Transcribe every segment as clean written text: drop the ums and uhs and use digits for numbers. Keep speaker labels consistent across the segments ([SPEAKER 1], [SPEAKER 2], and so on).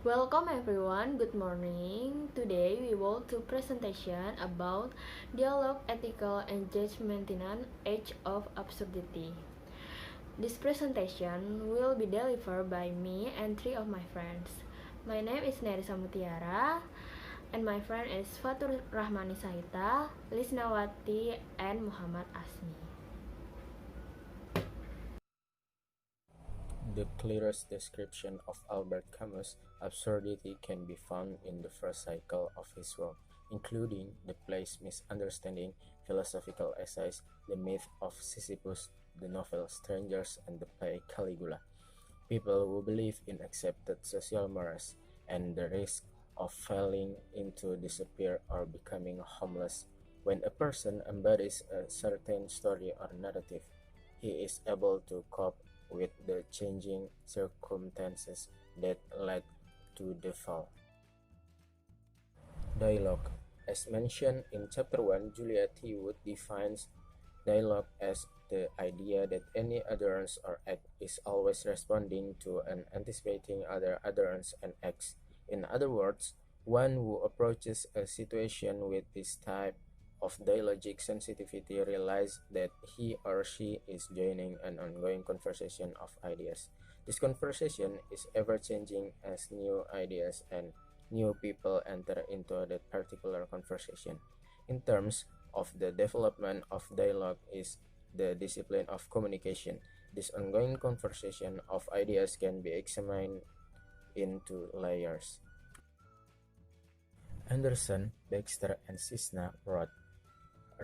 [SPEAKER 1] Welcome everyone, good morning. Today we will do presentation about dialogue, ethical and judgment in an age of absurdity. This presentation will be delivered by me and three of my friends. My name is Nerisa Mutiara and my friend is Fatur Rahmani Sahita, Lisnawati and Muhammad Asmi.
[SPEAKER 2] The clearest description of Albert Camus' absurdity can be found in the first cycle of his work, including the plays Misunderstanding, philosophical essays, The Myth of Sisyphus, the novel Strangers, and the play Caligula. People who believe in accepted social mores and the risk of falling into disappear or becoming homeless. When a person embodies a certain story or narrative, he is able to cope with the changing circumstances that led to the fall. Dialogue. As mentioned in Chapter 1, Julia T. Wood defines dialogue as the idea that any utterance or act is always responding to and anticipating other utterance and acts. In other words, one who approaches a situation with this type of dialogic sensitivity realizes that he or she is joining an ongoing conversation of ideas. This conversation is ever changing as new ideas and new people enter into that particular conversation. In terms of the development of dialogue is the discipline of communication. This ongoing conversation of ideas can be examined into layers. Anderson, Baxter, and Cisna wrote,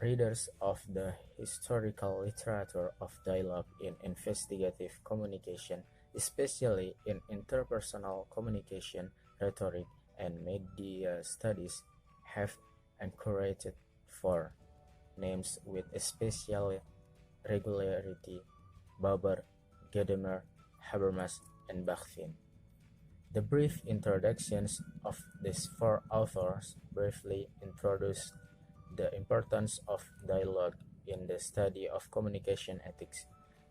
[SPEAKER 2] readers of the historical literature of dialogue in investigative communication, especially in interpersonal communication, rhetoric, and media studies, have encouraged for names with especial regularity: Baber, Gadamer, Habermas, and Bakhtin. The brief introductions of these four authors briefly introduce the importance of dialogue in the study of communication ethics.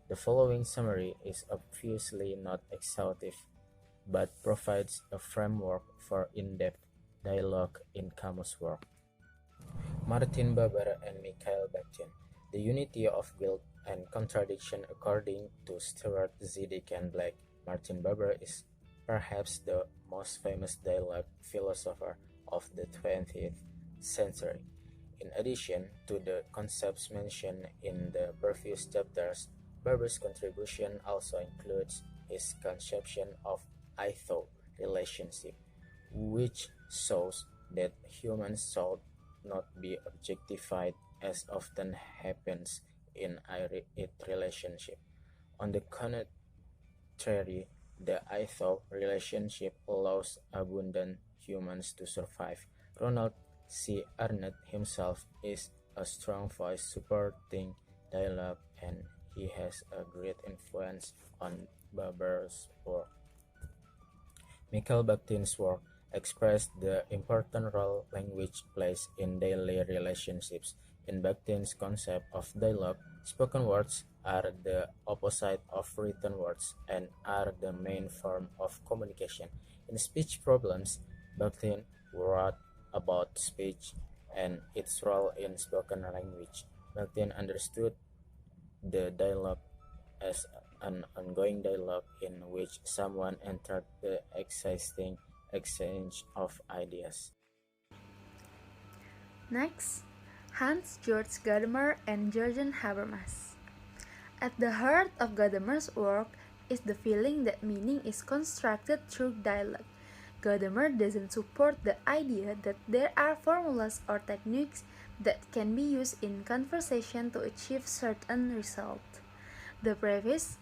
[SPEAKER 2] The following summary is obviously not exhaustive, but provides a framework for in-depth dialogue in Camus' work. Martin Buber and Mikhail Bakhtin. The Unity of Guilt and Contradiction according to Stuart Zedick Black. Martin Buber is perhaps the most famous dialogue philosopher of the 20th century. In addition to the concepts mentioned in the previous chapters, Buber's contribution also includes his conception of I-thou relationship, which shows that humans should not be objectified as often happens in it relationship. On the contrary, the I-thou relationship allows abundant humans to survive. Ronald C. Arnett himself is a strong voice supporting dialogue, and he has a great influence on Buber's work. Mikhail Bakhtin's work expressed the important role language plays in daily relationships. In Bakhtin's concept of dialogue, spoken words are the opposite of written words and are the main form of communication. In Speech Problems, Bakhtin wrote about speech and its role in spoken language. Bakhtin understood the dialogue as an ongoing dialogue in which someone entered the existing exchange of ideas.
[SPEAKER 3] Next, Hans Georg Gadamer and Jürgen Habermas. At the heart of Gadamer's work is the feeling that meaning is constructed through dialogue. Gadamer doesn't support the idea that there are formulas or techniques that can be used in conversation to achieve certain results. The previous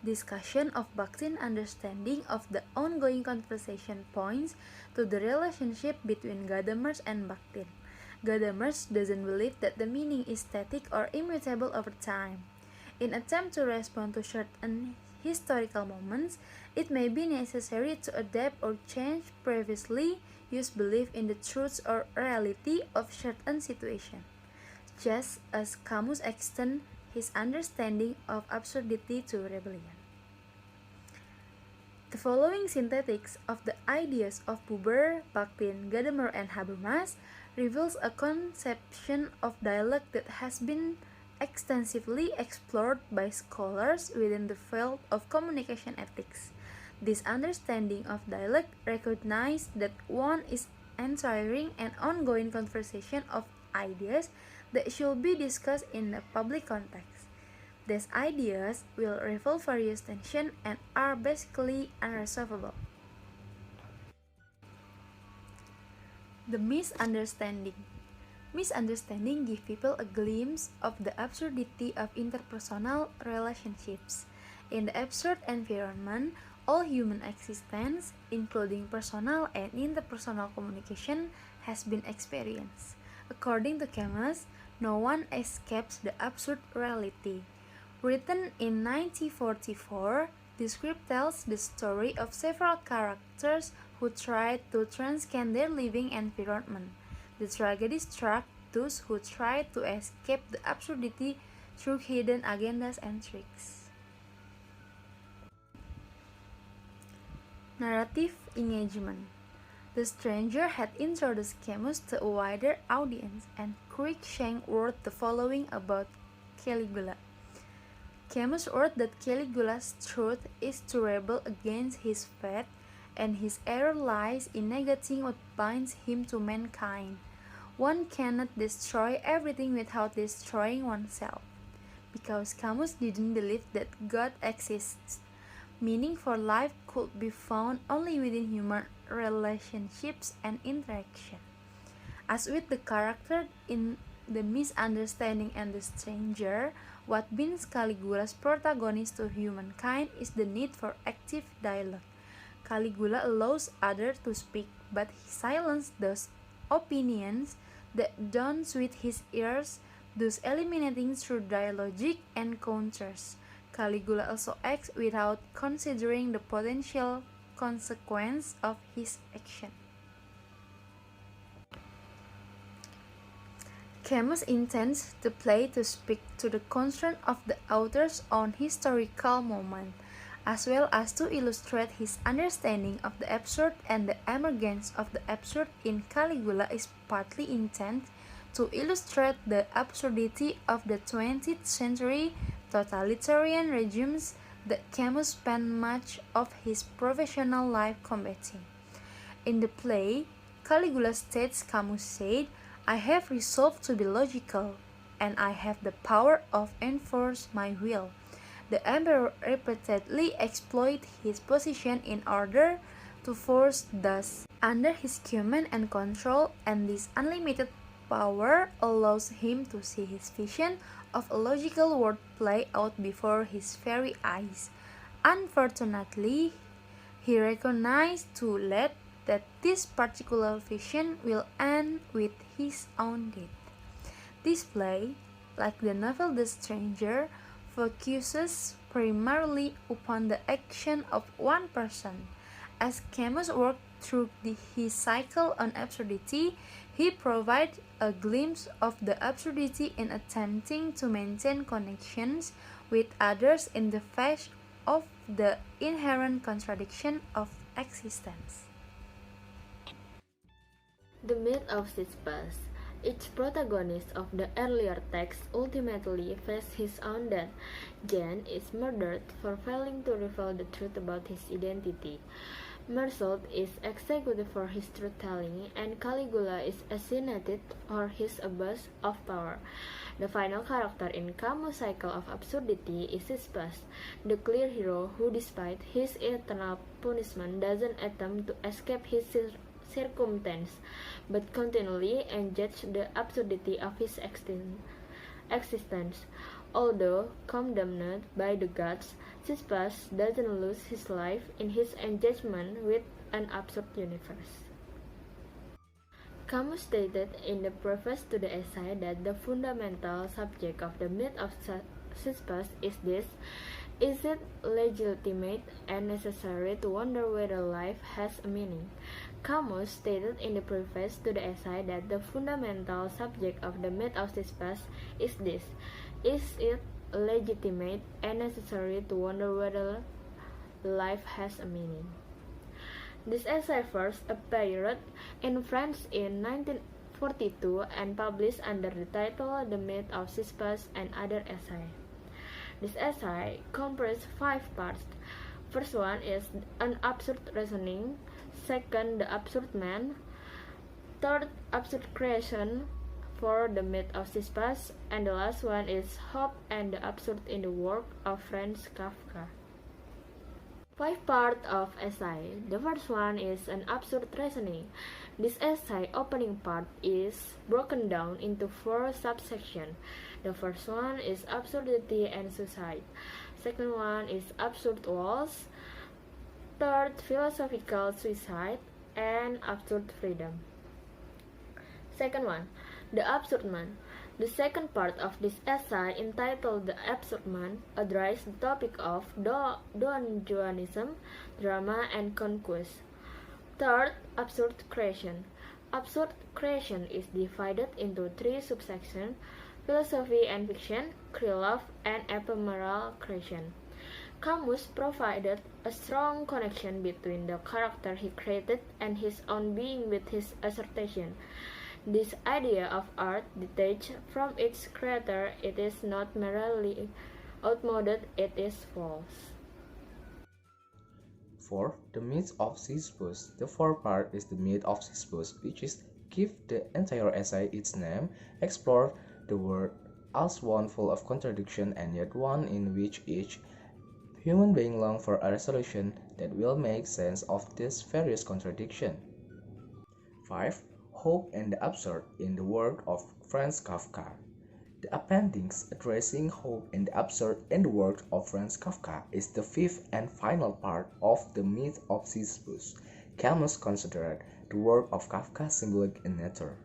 [SPEAKER 3] discussion of Bakhtin's understanding of the ongoing conversation points to the relationship between Gadamer and Bakhtin. Gadamer doesn't believe that the meaning is static or immutable over time. In attempt to respond to certain historical moments, it may be necessary to adapt or change previously used belief in the truth or reality of certain situations, just as Camus extends his understanding of absurdity to rebellion. The following synthetics of the ideas of Buber, Bakhtin, Gadamer, and Habermas reveals a conception of dialogue that has been extensively explored by scholars within the field of communication ethics. This understanding of dialogue recognizes that one is entering an ongoing conversation of ideas that should be discussed in a public context. These ideas will reveal various tensions and are basically unresolvable. The misunderstanding. Misunderstanding give people a glimpse of the absurdity of interpersonal relationships. In the absurd environment, all human existence, including personal and interpersonal communication, has been experienced. According to Camus, no one escapes the absurd reality. Written in 1944, this script tells the story of several characters who tried to transcend their living environment. The tragedy struck those who tried to escape the absurdity through hidden agendas and tricks. Narrative engagement. The Stranger had introduced Camus to a wider audience, and Cruikshank wrote the following about Caligula. Camus wrote that Caligula's truth is to rebel against his fate, and his error lies in negating what binds him to mankind. One cannot destroy everything without destroying oneself, because Camus didn't believe that God exists. Meaning for life could be found only within human relationships and interaction. As with the character in The Misunderstanding and the Stranger, what binds Caligula's protagonist to humankind is the need for active dialogue. Caligula allows others to speak, but he silences those opinions that don't suit his ears, thus eliminating through dialogic encounters. Caligula also acts without considering the potential consequence of his action. Camus intends the play to speak to the concern of the author's own historical moment, as well as to illustrate his understanding of the absurd, and the emergence of the absurd in Caligula is partly intended to illustrate the absurdity of the 20th century totalitarian regimes that Camus spent much of his professional life combating. In the play, Caligula states Camus said, "I have resolved to be logical, and I have the power of enforce my will." The emperor repeatedly exploited his position in order to force thus under his command and control, and this unlimited power allows him to see his vision of a logical world play out before his very eyes. Unfortunately, he recognized too late that this particular vision will end with his own death. This play, like the novel The Stranger, focuses primarily upon the action of one person. As Camus worked through his cycle on absurdity, he provides a glimpse of the absurdity in attempting to maintain connections with others in the face of the inherent contradiction of existence.
[SPEAKER 1] The myth of Sisyphus. Each protagonist of the earlier text ultimately faces his own death. Jan is murdered for failing to reveal the truth about his identity. Meursault is executed for his truth-telling, and Caligula is assassinated for his abuse of power. The final character in Camus' cycle of absurdity is Sisyphus, the clear hero who, despite his eternal punishment, doesn't attempt to escape his circumstance, but continually engages the absurdity of his existence. Although condemned by the gods, Sisyphus doesn't lose his life in his engagement with an absurd universe. Camus stated in the preface to the essay that the fundamental subject of the myth of Sisyphus is this: is it legitimate and necessary to wonder whether life has a meaning? Camus stated in the preface to the essay that the fundamental subject of the myth of Sisyphus is this: is it legitimate and necessary to wonder whether life has a meaning. This essay first appeared in French in 1942 and published under the title The Myth of Sisyphus and Other Essays. This essay comprises 5 parts. First one is an absurd reasoning, second the absurd man, third absurd creation for the myth of Sisyphus, and the last one is hope and the absurd in the work of Franz Kafka. 5 parts of essay. The first one is an absurd reasoning. This essay opening part is broken down into 4 subsections. The first one is absurdity and suicide. Second one is absurd walls. Third, philosophical suicide and absurd freedom. Second one, the absurd man. The second part of this essay, entitled The Absurd Man, addresses the topic of Don Juanism, drama, and conquest. Third, absurd creation. Absurd creation is divided into 3 subsections: philosophy and fiction, love, and ephemeral creation. Camus provided a strong connection between the character he created and his own being with his assertion. This idea of art detached from its creator, it is not merely outmoded, it is false.
[SPEAKER 2] 4. The myth of Sisyphus. The fourth part is the myth of Sisyphus, which is give the entire essay its name, explore the world as one full of contradiction and yet one in which each human being longs for a resolution that will make sense of these various contradictions. 5. Hope and the absurd in the work of Franz Kafka. The appendix addressing hope and the absurd in the work of Franz Kafka is the 5th and final part of the myth of Sisyphus. Camus considered the work of Kafka symbolic in nature.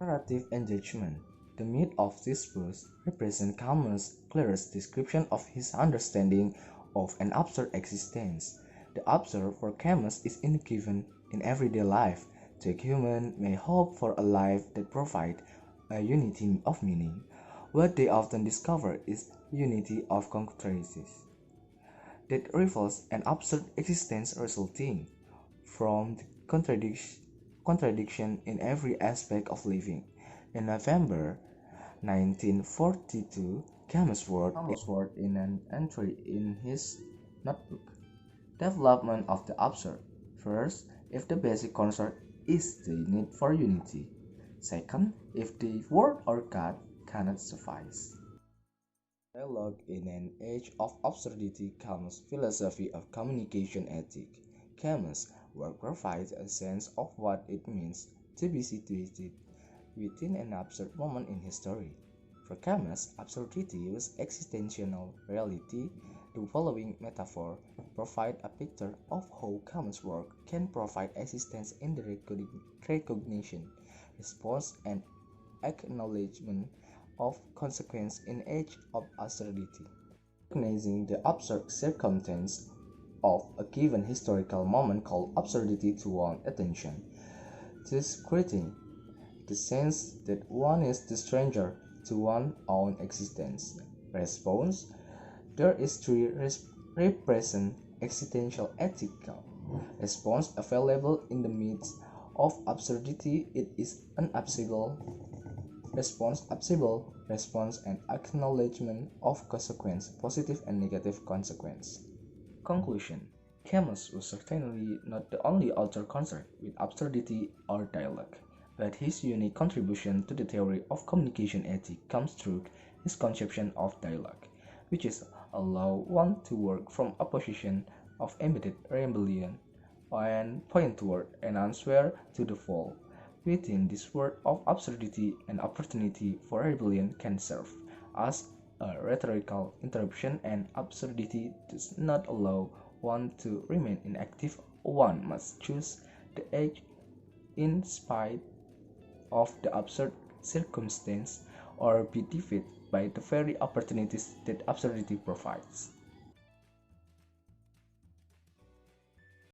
[SPEAKER 2] Narrative engagement. The myth of Sisyphus represents Camus' clearest description of his understanding of an absurd existence. The absurd for Camus is given in everyday life. The human may hope for a life that provides a unity of meaning. What they often discover is unity of contraries that reveals an absurd existence resulting from the contradiction in every aspect of living. In November 1942, Camus wrote in an entry in his notebook, "Development of the absurd. First, if the basic concern is the need for unity. Second, if the word or God cannot suffice." Dialogue in an Age of Absurdity. Camus' philosophy of communication ethic. Camus' work provides a sense of what it means to be situated within an absurd moment in history. For Camus, absurdity was existential reality. The following metaphor provides a picture of how Camus' work can provide assistance in the recognition, response, and acknowledgement of consequence in Age of Absurdity. Recognizing the absurd circumstance of a given historical moment called absurdity to one's attention, thus creating the sense that one is the stranger to one's own existence. Response. There is 3 represent existential ethical response available in the midst of absurdity. It is an absurd response, and acknowledgement of consequence, positive and negative consequence. Conclusion. Camus was certainly not the only author concerned with absurdity or dialogue, but his unique contribution to the theory of communication ethics comes through his conception of dialogue, which is allow one to work from a position of embedded rebellion and point toward an answer to the fall. Within this world of absurdity, an opportunity for rebellion can serve as a rhetorical interruption, and absurdity does not allow one to remain inactive. One must choose the edge in spite of the absurd circumstance, or be defeated by the very opportunities that absurdity provides.